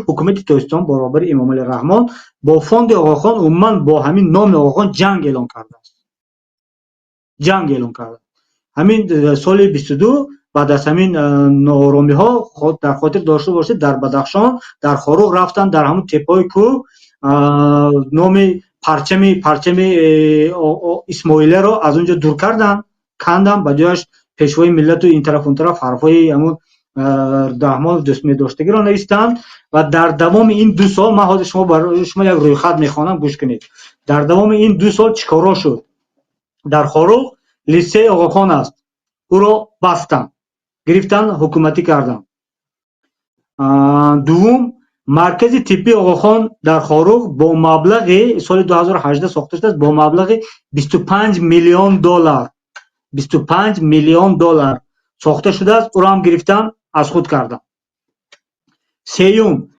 ҳукумати Тоҷикистон баробари Эмомалӣ Раҳмон бо фонди Оғохон умуман бо ҳамин номи Оғохон ҷанг эълон кардааст. ҷанг эълон кардааст. ҳамин соли 22 баъд аз ҳамин нооромиҳо дар хотир дошта бошед, дар Бадахшон, дар Хоруғ рафтан, дар ҳамун теппаҳои кӯҳ номи парчами Исмоилиро аз онҷо дур кандан, ба ҷояш пешвои миллату ин тараф он тараф ҳарфҳои ҳамун Раҳмон дӯстмедоштагиро навистанд ва дар давоми ин 2 сол, ман ҳозир шумо як рӯйхат мехонам, гӯш кунед. Дар давоми ин 2 сол чӣ коро шуд? Дар Хоруғ литсеи Оғохон аст. Ӯро бастанд, гирифтан ҳукуматӣ карданд. Дуввум, маркази тиббии Оғохон дар Хоруғ бо маблағи соли 2018 сохта шудааст, бо маблағи $25 миллион 25 миллион доллар сохта шудааст. Ӯро ҳам гирифтан аз худ карданд. Сеюм,